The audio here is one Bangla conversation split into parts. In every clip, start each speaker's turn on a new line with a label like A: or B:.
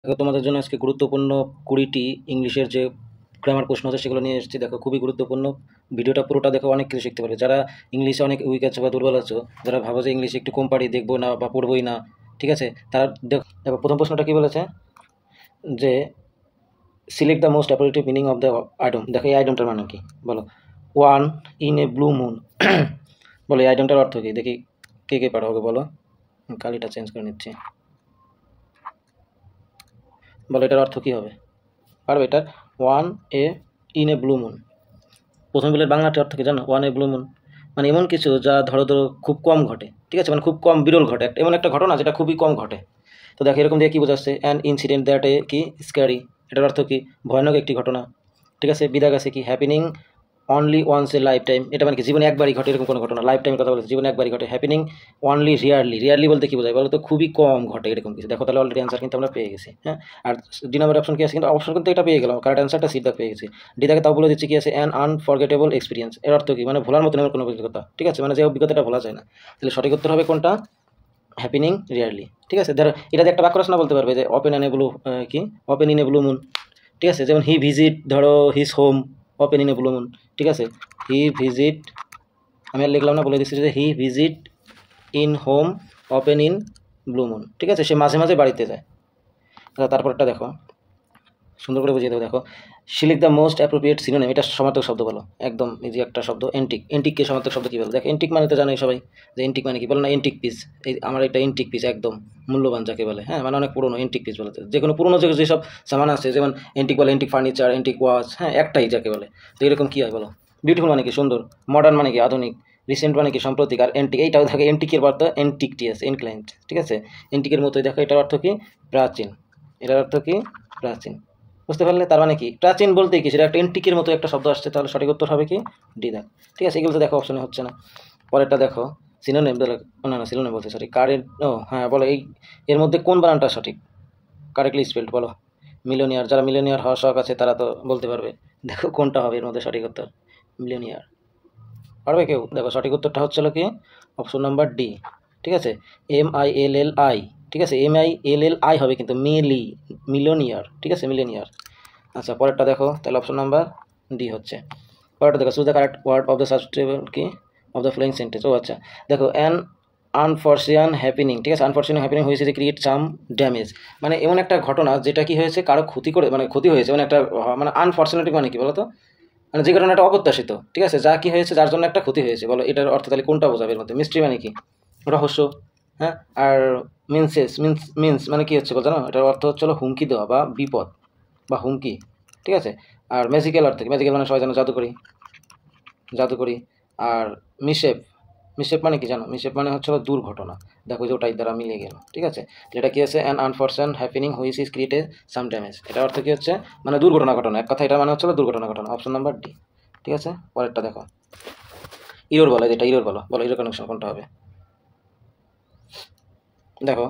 A: দেখো তোমাদের জন্য আজকে গুরুত্বপূর্ণ 20টি ইংলিশের যে গ্রামার প্রশ্ন আছে সেগুলো নিয়ে এসেছি। দেখো খুবই গুরুত্বপূর্ণ, ভিডিওটা পুরোটা দেখো, অনেক কিছু শিখতে পারবে। যারা ইংলিশে অনেক উইক আছে বা দুর্বল আছো, যারা ভাবো যে ইংলিশে একটু কম পারি, দেখবো না বা পড়বোই না, ঠিক আছে, তারা দেখো। দেখো প্রথম প্রশ্নটা কি বলেছে, যে select the most appropriate meaning of the item. দেখো এই আইটেমটার মানে কি বলো। One in a blue moon. বলো এই আইটেমটার অর্থ কি, দেখি কে কে পারো হবে বলো। কালিটা চেঞ্জ করে নিচ্ছি। বলো এটার অর্থ কি হবে, পারবে এটার? One A in a blue moon, প্রথম বিলের বাংলাটি অর্থ কি জানো? ওয়ান এ ব্লু মুন মানে এমন কিছু যা ধরো ধরো খুব কম ঘটে, ঠিক আছে, মানে খুব কম, বিরল ঘটে, এমন একটা ঘটনা যেটা খুবই কম ঘটে। তো দেখো এরকম দিয়ে কী বোঝাচ্ছে, অ্যান ইনসিডেন্ট দ্যাট এ কি স্ক্যারি, এটার অর্থ কি ভয়ানক একটি ঘটনা, ঠিক আছে। বিদাগ আছে কি happening only once a lifetime, এটা মানে কি জীবনে একবারই ঘটে এরকম কোনো ঘটনা, লাইফ টাইমের কথা বলছে, জীবনে একবারই ঘটে। হ্যাপেনিং অনলি রিয়ারলি, রিয়ারলি বলতে কি বোঝায় বলো তো, খুবই কম ঘটে এরকম কিছু। দেখো তাহলে অলরেডি অ্যান্সার কিন্তু আমরা পেয়ে গেছি, হ্যাঁ। আর ডি নাম্বার অপশন কি আছে, কিন্তু অপশন কিন্তু এটা পেয়ে গেলাম, কারেক্ট অ্যান্সারটা সিদ্ধা পেয়ে গেছি। ডি থেকে তাও বলে দিচ্ছি কি আছে, অ্যান আনফরগেটেবল এক্সপিরিয়েন্স, এর অর্থ কি মানে ভোলার মতন এমন কোনো অভিজ্ঞতা, ঠিক আছে, মানে যে অভিজ্ঞতাটা ভোলা যায় না। তাহলে সঠিক উত্তর হবে কোনটা, হ্যাপেনিং রিয়ারলি, ঠিক আছে। ধরো এটা একটা বাক্য রচনা বলতে পারবে যে ওপেন ইন এ ব্লু, কি open in a blue moon, ঠিক আছে, যেমন হি ভিজিট, ধরো his home open in a blue moon, ঠিক আছে। হি ভিজিট, আমি আর লিখলাম না, বলে দিচ্ছি যে হি visit in home open in blue moon, ঠিক আছে, সে মাঝে মাঝে বাড়িতে যায়। তারপরটা দেখো, সুন্দর করে বুঝিয়ে দেবো। দেখো select the most appropriate synonym, এটা সমার্থক শব্দ বলো, একদম ইজি একটা শব্দ, এন্টিক। এন্টিককে সমার্থক শব্দ কী বলো? দেখো এন্টিক মানে তো জানোই সবাই, যে এন্টিক মানে কি বলো না, এন্টিক পিস, এই আমার একটা এন্টিক পিস, একদম মূল্যবান যাকে বলে, হ্যাঁ, মানে অনেক পুরনো, এন্টিক পিস বলতে যে কোনো পুরনো যেসব সামান আছে, যেমন এন্টিক বলে এন্টিক ফার্নিচার, এন্টিক ওয়াচ, হ্যাঁ, একটাই যাকে বলে। তো এরকম কী হয় বলো, বিউটিফুল মানে কি সুন্দর, মডার্ন মানে কি আধুনিক, রিসেন্ট মানে কি সাম্প্রতিক, আর এন্টিক, এইটাও থাকে এন্টিকের অর্থ এন্টিকটি আছে, ইনক্লাইন্ট, ঠিক আছে। এন্টিকের মতোই দেখো এটার অর্থ কি প্রাচীন, এটার অর্থ কি প্রাচীন, বুঝতে পারলে? তার মানে কি প্রাচীন বলতে কি সেটা একটা এন্টিকের মতো একটা শব্দ আসছে, তাহলে সঠিক উত্তর হবে কি ডি দাগ, ঠিক আছে। এগুলো তো দেখো অপশনে হচ্ছে না। পরেরটা দেখো সিনোনিম, না না সিনোনিম বলতে সরি কারেন্ট, ও হ্যাঁ, বলো এই এর মধ্যে কোন বানানটা সঠিক, কারেক্টলি স্পেল্ড বলো। মিলিয়নিয়ার, যারা মিলিয়নিয়ার হওয়ার শখ আছে তারা তো বলতে পারবে, দেখো কোনটা হবে এর মধ্যে সঠিক উত্তর, মিলিয়নিয়ার, পারবে কেউ? দেখো সঠিক উত্তরটা হচ্ছিল কি অপশন নাম্বার ডি, ঠিক আছে, MILLI, ঠিক আছে, MILLI হবে কিন্তু মিলিয়নিয়ার, ঠিক আছে, মিলিয়নিয়ার। আচ্ছা পরেরটা দেখো, তাহলে অপশন নাম্বার ডি হচ্ছে। পরেরটা দেখো, choose the correct word of the suitable কি অফ দ্য ফলোয়িং সেন্টেন্স। ও আচ্ছা, দেখো অ্যান আনফরচুনেট হ্যাপেনিং, ঠিক আছে, আনফরচুনেট হ্যাপেনিং হয়েছে যে ক্রিয়েট সাম ড্যামেজ, মানে এমন একটা ঘটনা যেটা কি হয়েছে কারো ক্ষতি করে, মানে ক্ষতি হয়েছে, মানে একটা মানে আনফরচুনেটলি মানে কি বলতো, মানে যে ঘটনাটা অপ্রত্যাশিত, ঠিক আছে, যা কি হয়েছে যার জন্য একটা ক্ষতি হয়েছে, বলো এটার অর্থ তাহলে কোনটা বোঝাবে এর মধ্যে? মিস্ট্রি মানে কি রহস্য, হ্যাঁ, আর মিন্স মানে কি হচ্ছে বলতো না, এটার অর্থ হচ্ছে হুমকি দেওয়া বা বিপদ বা হুমকি, ঠিক আছে। আর ম্যাজিক্যাল অর্থ কি, ম্যাজিক্যাল মানে সবাই জানো জাদুকরি, জাদুকরি। আর মিশেপ, মিশেপ মানে কি জানো? মিশেপ মানে হচ্ছে দুর্ঘটনা, দেখো যে ওটাই দ্বারা মিলিয়ে গেল, ঠিক আছে। এটা কি আছে, an unfortunate happening which is created some damage, এটা অর্থ কি হচ্ছে মানে দুর্ঘটনা ঘটনা, এক কথা এটা মানে হচ্ছে দুর্ঘটনা ঘটনা, অপশন নাম্বার ডি, ঠিক আছে। পরেরটা দেখো, ইরোর বলো, এটা ইরোর বলো, বলো ইরোর কানেকশন কোনটা হবে। দেখো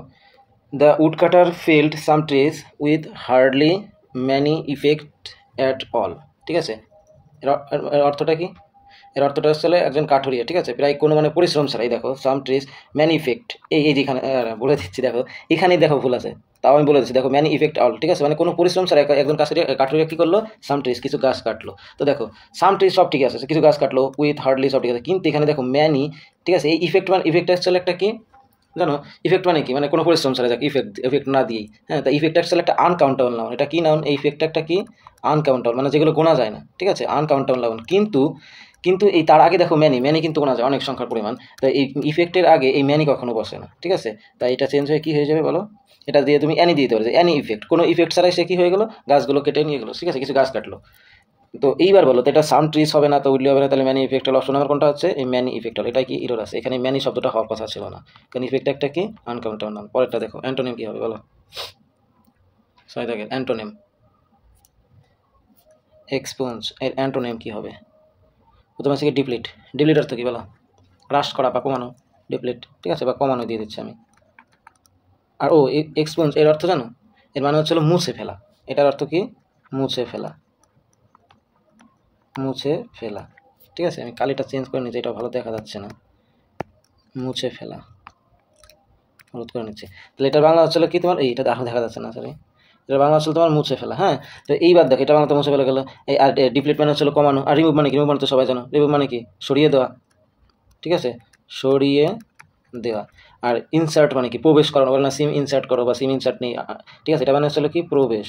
A: the woodcutter felled some trees with hardly many effect at all, ঠিক আছে। এর অর্থটা কি, এর অর্থটা হচ্ছে একজন কাঠুরিয়া, ঠিক আছে, প্রায় কোনো মানে পরিশ্রম ছাড়াই, দেখো সাম ট্রিজ ম্যানি ইফেক্ট, এই যেখানে বলে দিচ্ছি, দেখো এখানেই দেখো ভুল আছে, তাও আমি বলে দিচ্ছি, দেখো ম্যানি ইফেক্ট অল, ঠিক আছে, মানে কোনো পরিশ্রম ছাড়া একজন কাঠুরিয়া কী করলো, সাম ট্রিজ কিছু গাছ কাটলো। তো দেখো সাম ট্রিজ সব ঠিক আছে, কিছু গাছ কাটলো, উইথ হার্ডলি সব ঠিক আছে, কিন্তু এখানে দেখো ম্যানি, ঠিক আছে, এই ইফেক্ট মানে ইফেক্ট হচ্ছে একটা কি জানো, ইফেক্ট মানে কি মানে কোনো পরিশ্রম ছাড়া, যাক ইফেক্ট না দিয়েই, হ্যাঁ, তা ইফেক্ট অ্যাকচুয়ালি একটা আনকাউন্টেবল নাউন, এটা কি নাউন, এই ইফেক্ট একটা কি আনকাউন্টেবল, মানে যেগুলো গোনা যায় না, ঠিক আছে, আনকাউন্টেবল নাউন। কিন্তু কিন্তু এই তার আগে দেখো ম্যানি কিন্তু গোনা যায় অনেক সংখ্যার পরিমাণ, তাই এই ইফেক্টের আগে এই ম্যানি কখনো বসে না, ঠিক আছে। তাই এটা চেঞ্জ হয়ে কি হয়ে যাবে বলো, এটা দিয়ে তুমি অ্যানি দিতে পারো, যে অ্যানি ইফেক্ট, কোনো ইফেক্ট ছাড়াই সে কি হয়ে গেলো, গাছগুলো কেটে নিয়ে গেলো, ঠিক আছে, কিছু গাছ কাটলো। তো এইবার বলো তো এটা সাম ট্রিজ হবে না, তো উইলি হবে না, তাহলে ম্যানি ইফেক্ট হলো অপশন নাম্বার কোনটা হচ্ছে, এই ম্যানি ইফেক্ট হলো, এটা কি ইরোর আছে, এখানে ম্যানি শব্দটা হওয়ার কথা ছিল না, কারণ ইফেক্ট একটা কি আনকাউন্টেবল নাউন। পরেরটা দেখো অ্যান্টোনিম কি হবে বলো, ছয় দাগের অ্যান্টোনিম, এক্সপোন্স এর অ্যান্টোনিম কি হবে? প্রথমে আছে কি ডিপ্লিট, ডিপ্লিট অর্থ কি বলো, হ্রাস করা বা কমানো, ডিপ্লিট, ঠিক আছে, বা কমানো দিয়ে দিচ্ছি আমি। আর ও এক্সপোন্স এর অর্থ জানো, এর মানে হচ্ছে মুছে ফেলা, এটার অর্থ কি মুছে ফেলা, মুছে ফেলা, ঠিক আছে। আমি কালিটা চেঞ্জ করে নিচ্ছি, এটা ভালো দেখা যাচ্ছে না, মুছে ফেলা, হলুদ করে নিচ্ছি। তাহলে এটার বাংলা হচ্ছিল কি তোমার, এইটা আরও দেখা যাচ্ছে না, সরি, এটা বাংলা হচ্ছিল তোমার মুছে ফেলা। হ্যাঁ, তো এইবার দেখো এটা বাংলাতে মুছে ফেলা গেলো। এই আর ডিপ্লিট মানে হচ্ছিল কমানো, আর রিমুভ মানে কি? রিমুভ মানে তো সবাই জানো, রিমুভ মানে কি? সরিয়ে দেওয়া, ঠিক আছে, সরিয়ে দেওয়া। আর ইনসার্ট মানে কি? প্রবেশ করানো, বলে না সিম ইনসার্ট করো বা সিম ইনসার্ট নেই, ঠিক আছে, এটা মানে হচ্ছিল কি? প্রবেশ।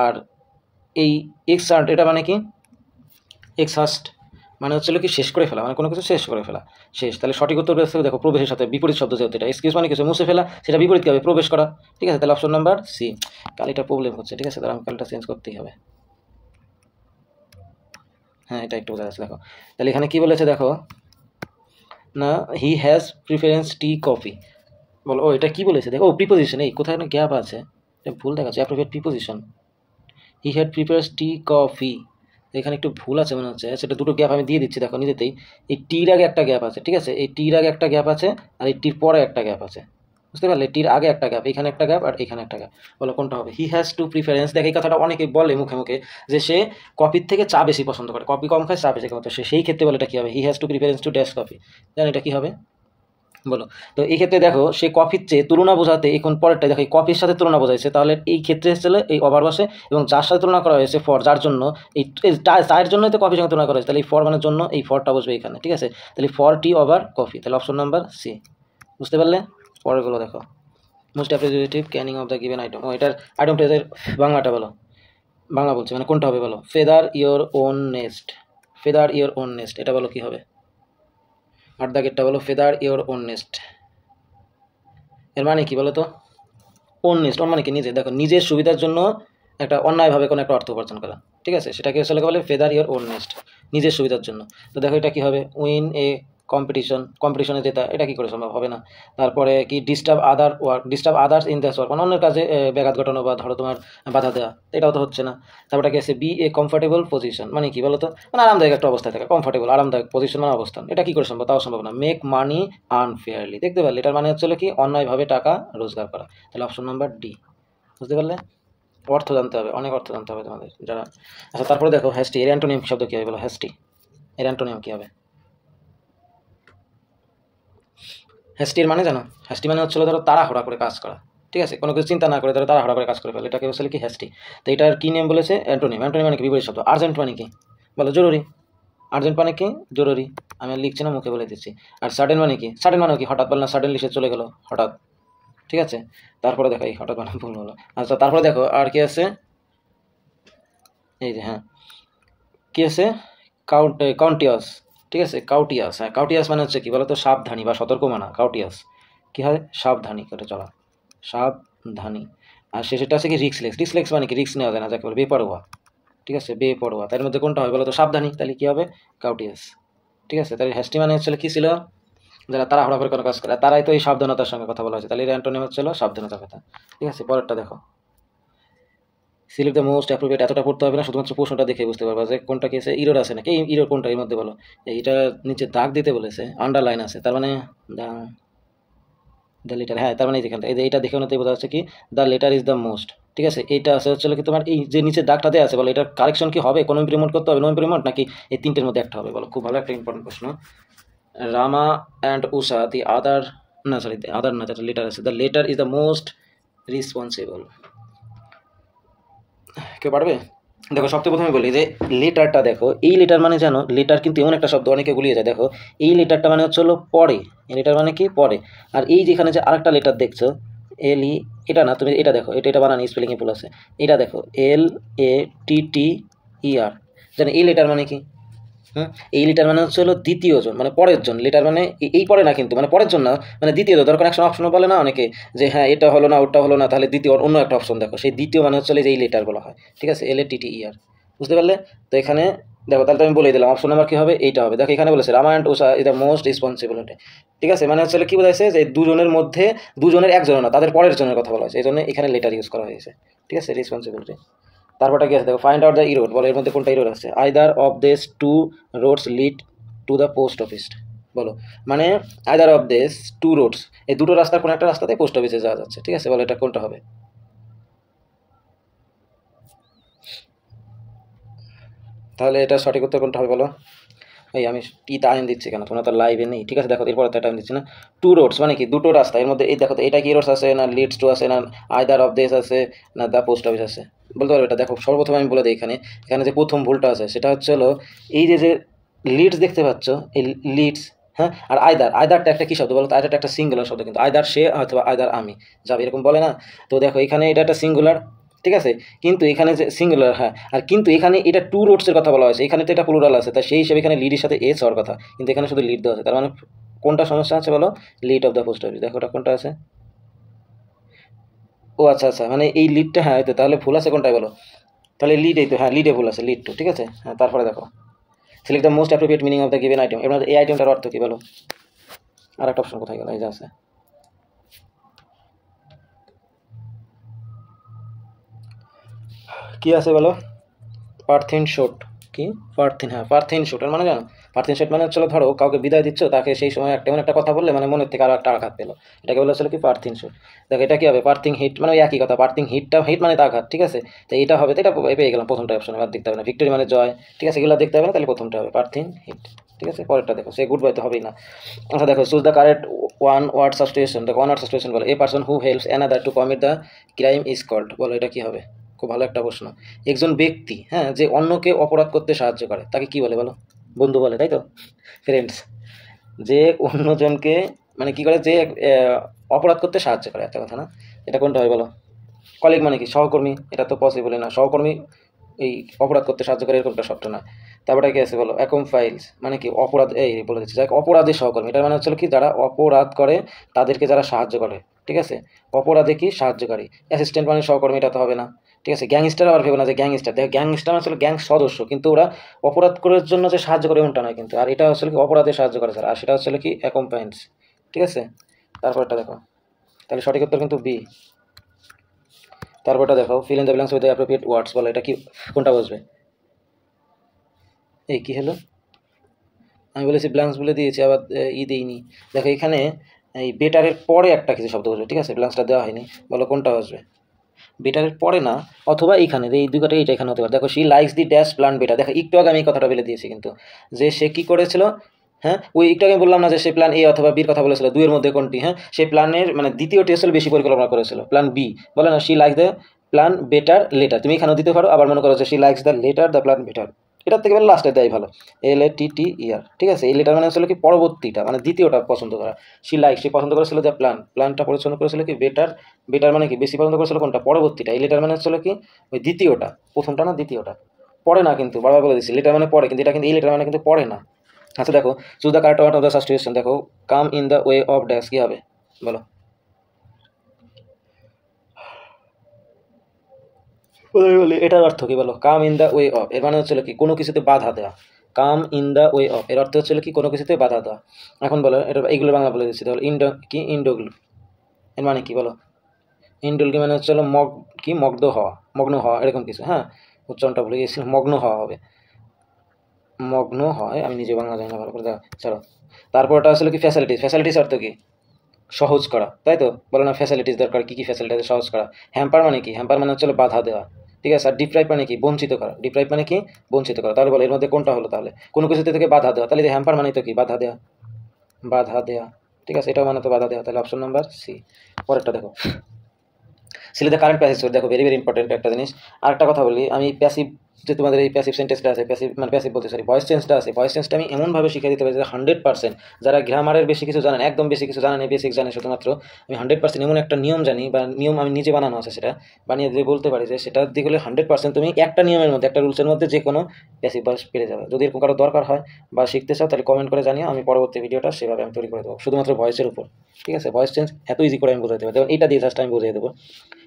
A: আর এই এক্সার্ট এটা মানে কি? এক্সহাস্ট মানে হচ্ছিল কি? শেষ করে ফেলা, মানে কোনো কিছু শেষ করে ফেলা, শেষ। তাহলে সঠিক উত্তর রয়েছে দেখো প্রবেশের সাথে বিপরীত শব্দ যেহেতু এটা এক্সকিউজ মানে কিছু মুছে ফেলা, সেটা বিপরীত কী হবে? প্রবেশ করা, ঠিক আছে। তাহলে অপশন নাম্বার সি। কালিটা প্রবলেম হচ্ছে, ঠিক আছে, তাহলে আমি কালিটা চেঞ্জ করতেই হবে। হ্যাঁ, এটা একটু বোঝা যাচ্ছে দেখো। তাহলে এখানে কি বলেছে দেখো না, he has preference tea coffee. বলো ও এটা কি বলেছে দেখো, ও প্রিপোজিশন, এই কোথায় না গ্যাপ আছে, এটা ভুল দেখাচ্ছে, appropriate preposition. He had preference tea coffee, এখানে একটু ভুল আছে মনে হচ্ছে, সেটা দুটো গ্যাপ আমি দিয়ে দিচ্ছি দেখো নিজেতেই। এই টির আগে একটা গ্যাপ আছে, ঠিক আছে, এই টির আগে একটা গ্যাপ আছে, আর এই টির পরে একটা গ্যাপ আছে, বুঝতে পারলে? টির আগে একটা গ্যাপ, এখানে একটা গ্যাপ, আর এখানে একটা গ্যাপ। বলো কোনটা হবে? হি হ্যাজ টু প্রিফারেন্স, দেখ এই কথাটা অনেকে বলে মুখে মুখে যে সে কফির থেকে চা বেশি পছন্দ করে, কফি কম খায় চা বেশি খায়, তো সেই ক্ষেত্রে বলে এটা কী হবে? He has to preference to dash coffee, জানেন এটা কী হবে? বলো। তো এই ক্ষেত্রে দেখো সে কফির চেয়ে তুলনা বোঝাতে এখন পরেরটা দেখো, এই কফির সাথে তুলনা বোঝাইছে, তাহলে এই ক্ষেত্রে হচ্ছে এই ওভার বসে, এবং যার সাথে তুলনা করা হয়েছে ফর, যার জন্য এই চায়ের জন্যই তো কফির সঙ্গে তুলনা করা হয়েছে, তাহলে এই ফর মানের জন্য এই ফরটা বসবে এখানে, ঠিক আছে। তাহলে ফর টি ওভার কফি, তাহলে অপশন নাম্বার সি। বুঝতে পারলে? পরেরগুলো দেখো, most appreciative canning of the given item. ও এটার আইটেমটা এদের বাংলাটা বলো, বাংলা বলছে মানে কোনটা হবে বলো? Feather your own nest, feather your own nest, এটা বলো কী হবে? 8 দাগেরটা বলো, ফেদার ইয়োর ওন নেস্ট, এর মানে কি বলো তো? ওন নেস্ট, ওন মানে কি? নিজে। দেখো নিজের সুবিধার জন্য একটা অন্যায়ভাবে কোনো একটা অর্থ উপার্জন করা, ঠিক আছে, সেটাকে আসলে বলে ফেদার ইয়োর ওন নেস্ট, নিজের সুবিধার জন্য। তো দেখো এটা কি হবে? উইন এ কম্পিটিশন, কম্পিটিশনে জেতা, এটা কি করে সম্ভব? হবে না। তারপরে কি? Disturb other work, disturb others in that's work, মানে অন্যের কাজে ব্যাঘাত ঘটানো বা ধরো তোমার বাধা দেওয়া, এটাও তো হচ্ছে না। তারপরে কি আছে? বি এ কমফোর্টেবল পজিশন, মানে কি বলো তো? মানে আরামদায়ক একটা অবস্থায় থাকা, কমফোর্টেবল আরামদায়ক, পজিশন মানে অবস্থান, এটা কি করে সম্ভব? তাও সম্ভব না। মেক মানি আনফেয়ারলি, দেখতে পারলে এটার মানে হচ্ছে কি? অন্যায়ভাবে টাকা রোজগার করা, তাহলে অপশন নাম্বার ডি। বুঝতে পারলে? অর্থ জানতে হবে, অনেক অর্থ জানতে হবে তোমাদের যারা। আচ্ছা তারপরে দেখো হ্যাস্টি, এর অ্যান্টোনিম শব্দ কী হবে বলো? হ্যাস্টি এর অ্যান্টোনিম কী হবে? হ্যাস্টির মানে জানো? হ্যাস্টি মানে হচ্ছিল ধরো তাড়াহুড়া করে কাজ করা, ঠিক আছে, কোনো কিছু চিন্তা না করে ধরো তাড়াহুড়া করে কাজ করে ফেলে, এটাকে বলে কি? হ্যাস্টি। তো এটার কী নেম বলেছে? অ্যান্টোনিম। অ্যান্টোনিম মানে কি? বিপরীত শব্দ। আর্জেন্ট মানে কি বলো? জরুরি। আর্জেন্ট মানে কি? জরুরি। আমি আর লিখছি না, মুখে বলে দিচ্ছি। আর সাডেন মানে কি? সাডেন মানে কি? হঠাৎ, বল না সাডেনলি সে চলে গেলো, হঠাৎ, ঠিক আছে। তারপরে দেখো এই হঠাৎ মানে ভুল হলো। আচ্ছা তারপরে দেখো আর কি আছে, এই যে হ্যাঁ কী আছে? কাউন্টিয়াস, ঠিক আছে, কাউটিয়াস। হ্যাঁ কাউটিয়াস মানে হচ্ছে কি বলতো? সাবধানী বা সতর্ক মানা, কাউটিয়াস। কী হয়? সাবধানী করে চলা, সাবধানী। আর শেষেরটা আছে কি? রিক্সলেস। রিক্সলেস মানে কি? রিক্স নেওয়া যায় না, যাকে বলে বেপরোয়া, ঠিক আছে, বেপরোয়া। তার মধ্যে কোনটা হবে বলো তো? সাবধানী, তাহলে কী হবে? কাউটিয়াস, ঠিক আছে। তাহলে হ্যাস্টি মানে হচ্ছিল কী ছিল? যারা তাড়াহুড়া করে কোনো কাজ করে, তারাই তো এই সাবধানতার সঙ্গে কথা বলা হয়েছে, তাহলে এর অ্যান্টোনিম হচ্ছিল সাবধানতার কথা, ঠিক আছে। পরেরটা দেখো, সিলেক্ট দ্য মোস্ট অ্যাপ্রোপ্রিয়েট, এতটা পড়তে হবে না, শুধুমাত্র প্রশ্নটা দেখে বুঝতে পারবা যে কোনটা কি আছে। ইরোর আছে নাকি? এই ইরোর কোনটা এর মধ্যে বলো? এইটা নিচে দাগ দিতে বলেছে, আন্ডারলাইন আছে, তার মানে দ্য লেটার, হ্যাঁ তার মানে যেখানটা এই যে এইটা দেখে নিতে বোঝা যাচ্ছে কি? The letter is the most, ঠিক আছে। এইটা আছে হচ্ছে কি তোমার এই যে নিচে দাগটাতে আছে, বলো এটার কারেকশন কি হবে? কোনো ইমপ্লিমেন্ট করতে হবে? নো ইমপ্লিমেন্ট, নাকি এই তিনটের মধ্যে একটা হবে? বলো, খুব ভালো একটা ইম্পর্টেন্ট প্রশ্ন। রামা অ্যান্ড উষা, দি আদার, না সরি আদার না, যেটা লেটার আছে, the letter is the most responsible. কেউ পারবে? দেখো সবথেকে প্রথমে বলি যে লেটারটা দেখো, এই লেটার মানে জানো, লেটার কিন্তু এমন একটা শব্দ অনেকে গুলিয়ে যায়। দেখো এই লেটারটা মানে হচ্ছে হলো পরে, এই লেটার মানে কি? পরে। আর এই যেখানে যে আরেকটা লেটার দেখছো এল ই, এটা না, তুমি এটা দেখো, এটা বানানি স্পেলিংয়ে ভুল আছে, এটা দেখো এল এ টি টি ই আর, জানো এই লেটার মানে কি? এই লিটার মানে হচ্ছে হলো দ্বিতীয় জন, মানে পরের জন। লিটার মানে এই পরে না কিন্তু, মানে পরের জন না, মানে দ্বিতীয় জন। দরকার একটা অপশনও বলে না অনেকে, যে হ্যাঁ এটা হলো না, ওটা হলো না, তাহলে দ্বিতীয় অন্য একটা অপশন দেখো, সেই দ্বিতীয় মানে হচ্ছে যে এই লেটার বলা হয়, ঠিক আছে, এল এ টি টি ই আর। বুঝতে পারলে? তো এখানে দেখো তাহলে তো আমি বলে দিলাম অপশন নাম্বার কী হবে? এইটা হবে। দেখো এখানে বলেছে Rama and Usha is the most responsibility, ঠিক আছে, মানে হচ্ছে কী বোঝাইছে? যে দুজনের মধ্যে, দুজনের একজনের না, তাদের পরের জনের কথা বলা হয়েছে, এই জন্য এখানে লেটার ইউজ করা হয়েছে, ঠিক আছে, রেসপন্সিবিলিটি। তারপরটা কি আছে দেখো, ফাইন্ড আউট দ্য ইরোড, বলো এর মধ্যে কোনটা ইরোড আছে? Either of this two roads lead to the post office, বলো, মানে either of this two roads, এই দুটো রাস্তার কোনো একটা রাস্তাতে পোস্ট অফিসে যাওয়া যাচ্ছে, ঠিক আছে, বলো এটা কোনটা হবে? তাহলে এটা সঠিক উত্তর কোনটা হবে বলো? এই আমি টি টাইম দিচ্ছি কেন, তোমরা তো লাইভে নেই, ঠিক আছে। দেখো এরপর টাইম দিচ্ছি না। টু রোডস মানে কি, দুটো রাস্তা, এর মধ্যে এই দেখো তো এটা কি রোডস আছে না লিডস টু আছে না আইদার অফ দিস আছে না দ্য পোস্ট অফিস আছে, বলতে পারবে এটা। দেখো সর্বপ্রথম আমি বলে দিই, এখানে এখানে যে প্রথম ভুলটা আছে সেটা হচ্ছে হলো এই যে লিডস দেখতে পাচ্ছ, এই লিডস, হ্যাঁ। আর আইদারটা একটা কী শব্দ বলো তো, আইদারটা একটা সিঙ্গুলার শব্দ, কিন্তু আইদার সে অথবা আইদার আমি যাবে এরকম বলে না। তো দেখো এখানে এটা একটা সিঙ্গুলার, ঠিক আছে, কিন্তু এখানে যে সিঙ্গুলার, হ্যাঁ, আর কিন্তু এখানে এটা টু রোডসের কথা বলা হয়েছে, এখানে তো এটা প্লুরাল আছে, তাই সেই হিসেবে এখানে লিডের সাথে এস হওয়ার কথা, কিন্তু এখানে শুধু লিড দেওয়া আছে, তার মানে কোনটা সমস্যা আছে বলো, lead of the post office. দেখো ওটা কোনটা আছে, ও আচ্ছা আচ্ছা, মানে এই লিডটা, হ্যাঁ এই তো, তাহলে ভুল আছে কোনটায় বলো, তাহলে লিড এই তো, হ্যাঁ লিডে ভুল আছে, লিড টু, ঠিক আছে। হ্যাঁ তারপরে দেখো select the most appropriate meaning of the given item, এর মধ্যে এই আইটেমটার অর্থ কী বলো, আর একটা অপশন কোথায় গেল, এই যে আছে, কি আছে বলো, পার্থিন শোট, কি পার্থিন, হ্যাঁ পার্থিন শোট, এর মানে জানো, পার্থিন শোট মানে হচ্ছিল ধরো কাউকে বিদায় দিচ্ছ, তাকে সেই সময় একটা এমন একটা কথা বললে মানে মনের থেকে আরো একটা আঘাত পেলো, এটাকে বলা হচ্ছিল কি পার্থিন শোট। দেখো এটা কি হবে, পার্থিং হিট মানে ওই একই কথা, পার্থিং হিটটা, হিট মানে তো আঘাত, ঠিক আছে। তো এটা হবে, তো এটা পেয়ে গেলাম প্রথমটা অপশন, আর দেখতে হবে না, ভিক্টোরি মানে জয়, ঠিক আছে, এগুলো দেখতে হবে না, তাহলে প্রথমটা হবে পার্থিন হিট, ঠিক আছে। পরেরটা দেখো, সে গুড বাই তো হবেই না। আচ্ছা দেখো, choose the correct one word substitution, দেখো ওয়ান ওয়ার্ড সাবস্টিটিউশন বলো, a person who helps another to commit the crime is called, বলো এটা কি হবে, খুব ভালো একটা প্রশ্ন। একজন ব্যক্তি, হ্যাঁ, যে অন্যকে অপরাধ করতে সাহায্য করে তাকে কি বলে বলো, বন্ধু বলে, তাই তো, ফ্রেন্ডস। যে অন্যজনকে মানে কি করে, যে অপরাধ করতে সাহায্য করে, একটা কথা না, এটা কোনটা হয় বলো, কলিগ মানে কি, সহকর্মী, এটা তো পসিবলই না, সহকর্মী এই অপরাধ করতে সাহায্য করে এরকমটা শব্দ না। তারপরে কি আছে বলো, অ্যাকম্পাইলস মানে কি, অপরাধ, এই বলে দিচ্ছি, যাক অপরাধী সহকর্মী, এটা মানে হচ্ছে কি যারা অপরাধ করে তাদেরকে যারা সাহায্য করে, ঠিক আছে, অপরাধে কি সাহায্যকারী। অ্যাসিস্ট্যান্ট মানে সহকর্মী, এটা তো হবে না, ঠিক আছে। গ্যাংস্টার আবার ভেবো না যে গ্যাংস্টার, দেখো গ্যাংস্টার আসলে গ্যাং সদস্য, কিন্তু ওরা অপরাধ করার জন্য যে সাহায্য করে এমনটা নয় কিন্তু, আর এটা আসলে কি অপরাধে সাহায্য করে স্যার, আর সেটা হচ্ছে কি অ্যাকম্পাইন্স, ঠিক আছে। তারপরটা দেখো, তাহলে সঠিক উত্তর কিন্তু বি। তারপরটা দেখো, fill in the blanks with the appropriate words, বলো এটা কি, কোনটা বসবে, এই কী হলো, আমি বলেছি ব্ল্যাঙ্কস বলে দিয়েছি, আবার দিইনি। দেখো এখানে এই বেটারের পরে একটা কিছু শব্দ বসবে, ঠিক আছে, ব্ল্যাঙ্কসটা দেওয়া হয়নি, বলো কোনটা আসবে, বেটারের পরে না, অথবা এইখানে এই দুই কথা, এইটা এখানে হতে পারে। দেখো she likes the dash plan better, দেখো একটু আগে আমি এই কথাটা বলে দিয়েছি কিন্তু, যে সে কী করেছিল, হ্যাঁ ওই একটু আগে বললাম না যে সে প্ল্যান এ অথবা বির কথা বলেছিল, দুইয়ের মধ্যে কোনটি, হ্যাঁ সেই প্ল্যানের মানে দ্বিতীয়টি আসলে বেশি পরিকল্পনা করেছিল, প্ল্যান বি, বলে না she likes the plan better letter, তুমি এখানেও দিতে পারো, আবার মনে করো যে she likes the letter the plan better, এটার থেকে লাস্টে দেয় ভালো, LATTER, ঠিক আছে। এই লেটার মানে আসলে কি প্রথমটা মানে দ্বিতীয়টা পছন্দ করা, সে পছন্দ করেছিল যে প্ল্যানটা পছন্দ করেছিল কি বেটার, বেটার মানে কি বেশি পছন্দ করেছিল কোনটা, পরবর্তীটা। এই লেটার মানে হচ্ছিল কি ওই দ্বিতীয়টা, প্রথমটা না দ্বিতীয়টা, পড়ে না কিন্তু, বারবার বলে দিচ্ছি লেটার মানে পড়ে, কিন্তু এটা কিন্তু এই লেটার মানে কিন্তু পড়ে না। আচ্ছা দেখো, choose the correct word of the substitution, দেখো come in the way of dash, কি হবে বলো, বলি এটার অর্থ কি বলো, come in the way of, এর মানে হচ্ছিল কি কোনো কিছুতে বাধা দেওয়া, come in the way of এর অর্থ হচ্ছিল কি কোনো কিছুতে বাধা দেওয়া। এখন বলো এটা, এইগুলো বাংলা বলে দিচ্ছি, তাহলে কি ইন্ডোগুলো, এর মানে কি বলো, ইন্ডোল কি মানে হচ্ছে কি মগ্ন হওয়া এরকম কিছু, হ্যাঁ উচ্চারণটা ভুলে গিয়েছিলাম, মগ্ন হওয়া হবে, মগ্ন হয়, আমি নিজে বাংলা জানি না ভালো করে, চলো। তারপরটা আসলে কি ফ্যাসিলিটিস অর্থ কি সহজ করা, তাই তো, বলো না ফ্যাসিলিটিস দরকার, কী কী ফ্যাসিলিটি আছে সহজ করা। হ্যাম্পার মানে কি, হ্যাম্পার মানে হচ্ছে বাধা দেওয়া, ঠিক আছে। আর ডিপ্রাইভ মানে কি, বঞ্চিত করা, ডিপ্রাইভ মানে কি বঞ্চিত করা। তাহলে বলো এর মধ্যে কোনটা হলো, তাহলে কোনো কিছু থেকে বাধা দেওয়া, তাহলে হ্যাম্পার মানে তো কি বাধা দেওয়া, বাধা দেওয়া, ঠিক আছে, এটাও মানে তো বাধা দেওয়া, তাহলে অপশন নাম্বার সি। পরেরটা দেখো, সিলে দ্য কারেন্ট প্যাসিভ, দেখো ভেরি ভেরি ইম্পর্টেন্ট একটা জিনিস। আরেকটা কথা বলি, আমি প্যাসিভ যে তোমাদের এই প্যাসিভ সেন্টেন্সটা আছে, প্যাসিভ বলতে সরি ভয়েস চেঞ্জটা আছে, ভয়েস চেঞ্জটা আমি এমনভাবে শিখিয়ে দিতে পারি যে 100%, যারা গ্রামারের বেশি কিছু জানেন, একদম বেশি কিছু জানেন, বেসিক জানে শুধুমাত্র, আমি 100% এমন একটা নিয়ম জানি, বা নিয়ম আমি নিজে বানানো আছে, সেটা বানিয়ে দিয়ে বলতে পারি যে সেটা দিকে হলে 100% তুমি একটা নিয়মের মধ্যে, একটা রুলসের মধ্যে যে কোনো প্যাসিভ ভয়েস পেরে যাবে। যদি এরকম কারো দরকার হয় বা শিখতে চাও তাহলে কমেন্ট করে জানিও, আমি পরবর্তী ভিডিওটা সেভাবে আমি তৈরি করে দেবো, শুধুমাত্র ভয়েসের উপর, ঠিক আছে। ভয়েস চেঞ্জ এত ইজি করে আমি বুঝাই দেবো, যেমন এটা দিয়ে জাস্ট আমি বুঝিয়ে দেবো।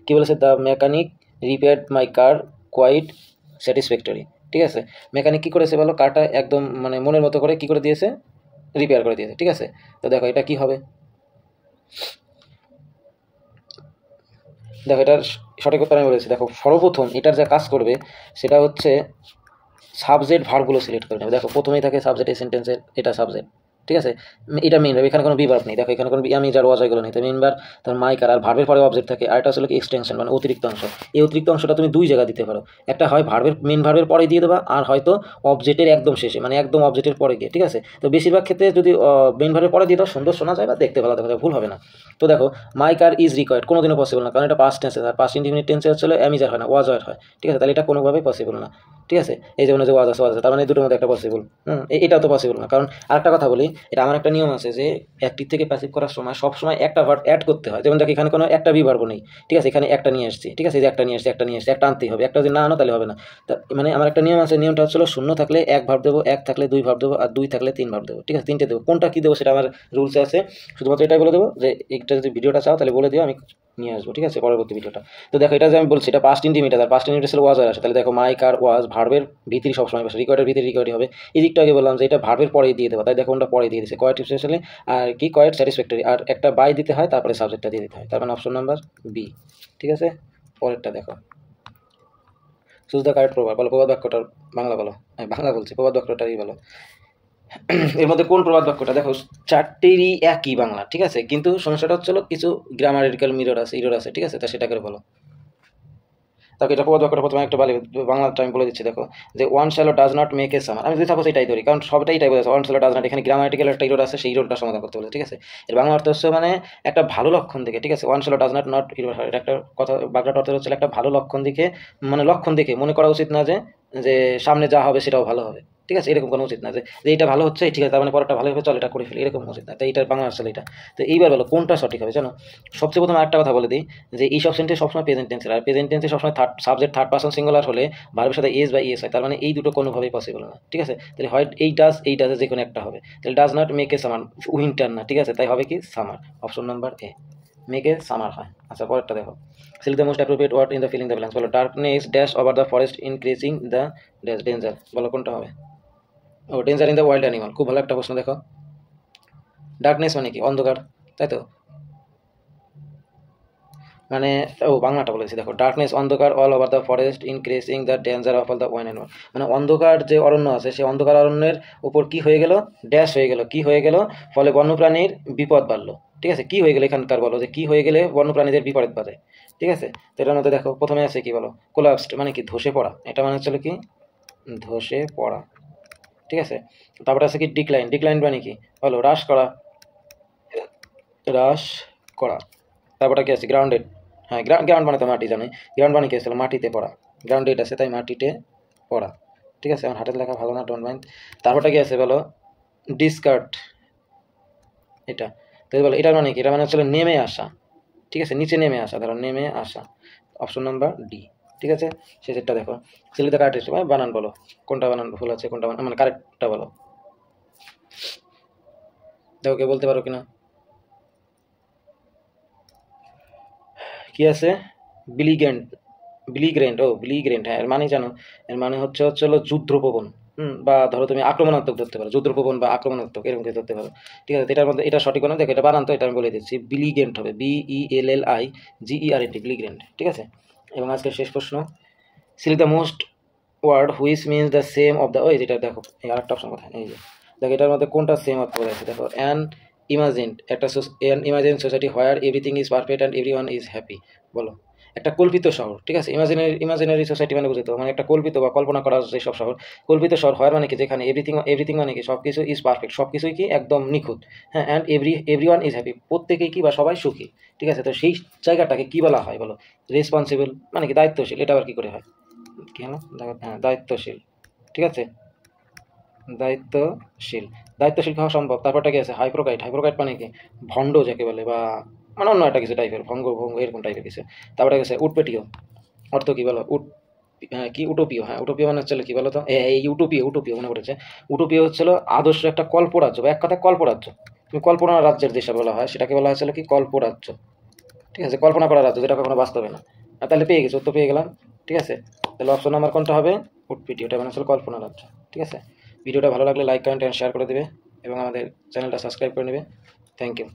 A: কী বলেছে, the mechanic repaired my car quite satisfactory, ঠিক আছে। মেকানিক কী করেছে বলো, কারটা একদম মানে মনের মতো করে কী করে দিয়েছে, রিপেয়ার করে দিয়েছে, ঠিক আছে। তো দেখো এটা কি হবে, দেখো এটার সঠিক উত্তর আমি বলেছি। দেখো সর্বপ্রথম এটার যা কাজ করবে সেটা হচ্ছে সাবজেক্ট ভার্বগুলো সিলেক্ট করে নেবে। দেখো প্রথমেই থাকে সাবজেক্ট, এই সেন্টেন্সের এটা সাবজেক্ট, ঠিক আছে, এটা মেইন ভার্ব, এখানে কোনো বি ভার্ব নেই, দেখো এখানে কোনো আমি যার ওয়াজ এগুলো নেই, তো মেইন ভার্ব তার মাইকার আর ভার্বের পরে অবজেক্ট থাকে, আর এটা আসলে কি এক্সটেনশন মানে অতিরিক্ত অংশ। এই অতিরিক্ত অংশটা তুমি দুই জায়গা দিতে পারো, একটা হয় ভার্বের মেইন ভার্বের পরে দিয়ে দেবা, আর হয়তো অবজেক্টের একদম শেষে মানে একদম অবজেক্টের পরে গিয়ে। ঠিক আছে, তো বেশিরভাগ ক্ষেত্রে যদি মেইন ভার্বের পরে দিয়ে দাও সুন্দর শোনা যায় বা দেখতে ভালো দেখা যায়, ভুল হবে না। তো দেখো মাই কার ইজ রিকোয়ার্ড কোনোদিনও পসিবল না, কারণ এটা পাস্ট টেন্সে, আর পাস্ট ইনডিফিনিট টেন্সে হচ্ছে অ্যামিজার হয় না, ওয়াজ ওয়ার হয়। ঠিক আছে, তাহলে এটা কোনোভাবেই পসিবল না। ঠিক আছে, এই যেমন যে ওয়াজ আছে, তার মানে এই দুটোর মধ্যে একটা পসিবল। এটাও তো পসিবল না, কারণ আরেকটা কথা বলি, এটা আমার একটা নিয়ম আছে যে অ্যাক্টিভ থেকে প্যাসিভ করার সময় সবসময় একটা ভার্ব অ্যাড করতে হয়। যেমন দেখো এখানে কোনো একটা বি ভার্ব নেই, ঠিক আছে, এখানে একটা নিয়ে আসছি, ঠিক আছে, এই যে একটা নিয়ে আসছি, একটা আনতেই হবে, একটা যদি না আনো তাহলে হবে না। মানে আমার একটা নিয়ম আছে, নিয়মটা হচ্ছিল শূন্য থাকলে এক ভার্ব দেবো, এক থাকলে দুই ভার্ব দেবো, আর দুই থাকলে তিন ভার্ব দেবো। ঠিক আছে, তিনটে দেবো, কোনটা কী দেবো সেটা আমার রুলসে আছে, শুধুমাত্র এটাই বলে দেবো যে একটা যদি ভিডিওটা চাও তাহলে বলে দিও, আমি নিয়ে আসবো। ঠিক আছে, পরবর্তী ভিডিওটা। তো দেখো এটা যে আমি বলছি এটা পাস্ট ইনডিফিনিট, আর পাস্ট ইনডিফিনিট ওয়াজ আসে, তাহলে দেখো মাই কার ওয়াজ ভার্বের ভিতরি সবসময় বসে, রিকোয়ার্ডের ভিতরে রিকোয়ার্ড হবে। এই দিকটা আগে বললাম যে এটা ভার্বের পরে দিয়ে দেবো, তাই দেখো ওটা পরে দিয়ে দিচ্ছে কোয়াইট স্পেশালি, আর কি কোয়াইট স্যাটিসফ্যাক্টরি, আর একটা বাই দিতে হয়, তারপরে সাবজেক্টটা দিয়ে দিতে হয়, তার মানে অপশন নাম্বার বি। ঠিক আছে, পরেরটা দেখো, চুজ দ্য কারেক্ট প্রবাদ, বলো প্রবাদ বাক্যটার বাংলা বলো, বাংলা বলছি, প্রবাদ বাক্যটারই বলো। এর মধ্যে কোন প্রবাদ বাক্যটা, দেখো চারটেরই একই বাংলা, ঠিক আছে, কিন্তু সমস্যাটা হচ্ছিল কিছু গ্রামারিক্যাল ইরর আছে, ঠিক আছে, তা সেটা করে বলো। তাকে এটা প্রবাদ বাক্যটা প্রথমে একটা বাংলাটা আমি বলে দিচ্ছি, দেখো যে one swallow does not make a summer, আমি যদি সাপোজ এটাই ধরি, কারণ সবটাই এটাই বলেছে, ওয়ান শ্যালো ডাজ নট, এখানে গ্রামাটিক্যাল একটা ইরর আছে, সেই ইররটা সমাধান করতে বলে। ঠিক আছে, এর বাংলা অর্থ হচ্ছে মানে একটা ভালো লক্ষণ দেখে, ঠিক আছে, one swallow does not not error, এটা একটা কথা, বাংলাটা অর্থ হচ্ছে একটা ভালো লক্ষণ দেখে, মানে লক্ষণ দেখে মনে করা উচিত না যে যে সামনে যা হবে সেটাও ভালো হবে। ঠিক আছে, এরকম কোনো উচিত না যে এইটা ভালো হচ্ছে, ঠিক আছে, তার মানে পরেরটা ভালো হবে, চল এটা করে ফেলি, এরকম উচিত না। তাই এটার বাংলা আসলে এটা। তো এইবার বলো কোনটা সঠিক হবে জানো। সবচেয়ে প্রথমে একটা কথা বলে দিই যে এই সব সেন্টেন্স সবসময় প্রেজেন্ট টেন্সের, আর প্রেজেন্ট টেন্সে সবসময় সাবজেক্ট থার্ড পারসন সিঙ্গুলার হলে ভার্বের সাথে এস বা ইএস হয়, তার মানে এই দুটো কোনোভাবেই পসিবল না। ঠিক আছে, তাহলে হয় এই ডাজে যে কোনো একটা হবে, তাহলে does not make a summer, winter না, ঠিক আছে, তাই হবে কি summer, option number A, make a summer হয়। আচ্ছা পরেরটা দেখো, select the most appropriate word in the filling the blanks, বলো darkness dash over the forest increasing the dash danger, বলো কোনটা হবে। ও danger in the wild animal, খুব ভালো একটা প্রশ্ন। দেখো ডার্কনেস মানে কি, অন্ধকার, তাই তো, মানে ও বাংলাটা বলেছি, দেখো ডার্কনেস অন্ধকার all over the forest increasing the danger of all the wine animal, মানে অন্ধকার যে অরণ্য আছে সেই অন্ধকার অরণ্যের উপর কি হয়ে গেল, ড্যাশ হয়ে গেল, কি হয়ে গেল, ফলে বন্যপ্রাণীর বিপদ বাড়লো। ঠিক আছে, কি হয়ে গেলে এখানকার বলো যে কি হয়ে গেলে বন্যপ্রাণীদের বিপদ বাড়ে। ঠিক আছে, তো এটার মধ্যে দেখো প্রথমে আছে কি বলো, কোলাপসড মানে কি ধসে পড়া, এটা মানে হচ্ছে কি ধসে পড়া। ঠিক আছে, তারপরে আছে কি ডিক্লাইন, ডিক্লাইন মানে কি বলো হ্রাস করা, হ্রাস করা। তারপরে কি আছে গ্রাউন্ডেড, হ্যাঁ গ্রাউন্ড মানে তো মাটি জানি, গ্রাউন্ড মানে কি আসলে মাটিতে পড়া, গ্রাউন্ডেড আছে তাই মাটিতে পড়া। ঠিক আছে, আমার হাতের লেখা ভালো না, ডোন্ট মাইন্ড। তারপরটা কি আছে বলো ডিসকার্ট, এটা তাই বলো, এটার মানে কি, এটা মানে হচ্ছে নেমে আসা। ঠিক আছে, নিচে নেমে আসা, ধরো নেমে আসা, অপশন নাম্বার ডি। ঠিক আছে, শেষেরটা দেখো সিলেক্ট দ্য কারেক্ট, বানান বলো কোনটা বানান ভুল আছে, কোনটা মানে কারেক্টটা বলো, দেখো কে বলতে পারো কিনা। কি আছে বিলিগ্রেন্ট, বিলিগ্রেন্ট, ও বিলিগ্রেন্ট, হ্যাঁ এর মানে জানো, এর মানে হচ্ছে হলো যুদ্ধপ্রবণ, বা ধরো তুমি আক্রমণাত্মক ধরতে পারো, যুদ্ধপ্রবণ বা আক্রমণাত্মক এরকম কিছু ধরতে পারো। ঠিক আছে, এটার মধ্যে এটা সঠিক না, দেখো এটা বানান তো, এটা আমি বলে দিচ্ছি, বিলিগ্রেন্ট হবে, BELLIGERENT, বিলিগ্রেন্ট। ঠিক আছে, এবং আজকের শেষ প্রশ্ন, select the most word which means the same of the, ওই যেটা দেখো এই আরেকটা অপশন কথা, এই যে দেখো এটার মধ্যে কোনটা সেম অর্থ করে আছে, দেখো অ্যান ইমাজিনড, একটা an imagine society where everything is perfect and everyone is happy, বলো একটা কল্পিত শহর। ঠিক আছে, ইমাজিনারি সোসাইটি মানে বুঝতে, মানে একটা কল্পিত বা কল্পনা করা যে সব শহর, কল্পিত শহর হয় মানে কি যেখানে এভরিথিং মানে কি সব কিছু ইজ পারফেক্ট, সব কিছুই কি একদম নিখুঁত, হ্যাঁ, অ্যান্ড এভরিওয়ান ইজ হ্যাপি, প্রত্যেকেই কি বা সবাই সুখী। ঠিক আছে, তো সেই জায়গাটাকে কি বলা হয় বলো, রেসপন্সিবল মানে কি দায়িত্বশীল, এটা আবার কি করে হয়, কি হলো হ্যাঁ দায়িত্বশীল। ঠিক আছে, দায়িত্বশীল, দায়িত্বশীল হওয়া সম্ভব। তারপরটা কি আছে হাইপ্রোকাইট, হাইপ্রোকাইট মানে কি ভণ্ড যাকে বলে, বা মানে অন্য একটা কিছু টাইপের ভঙ্গ এরকম টাইপের কিছু। তারপরে গেছে উটপেটিও, অর্থ কি বলো কি উটোপিও, হ্যাঁ উটোপিও মানে হচ্ছে কি বলো তো, এই উটোপিও মনে পড়েছে, উটোপিও হচ্ছিল আদর্শ একটা কল্পরাজ্য, বা এক কথায় কল্পরাজ্য, তুমি কল্পনা রাজ্যের দেশে বলা হয় সেটাকে বলা হয়েছিল কি কল্পরাজ্য। ঠিক আছে, কল্পনা করা রাজ্য যেটা কখনো বাস্তবে না। আর তাহলে পেয়ে গেছি, উত্তর পেয়ে গেলাম। ঠিক আছে, তাহলে অপশন নাম্বার কোনটা হবে, উটপিটিও, এটা মানে হচ্ছে কল্পনা রাজ্য। ঠিক আছে, ভিডিওটা ভালো লাগলে লাইক কমেন্ট অ্যান্ড শেয়ার করে দেবে এবং আমাদের চ্যানেলটা সাবস্ক্রাইব করে নেবে। Thank you.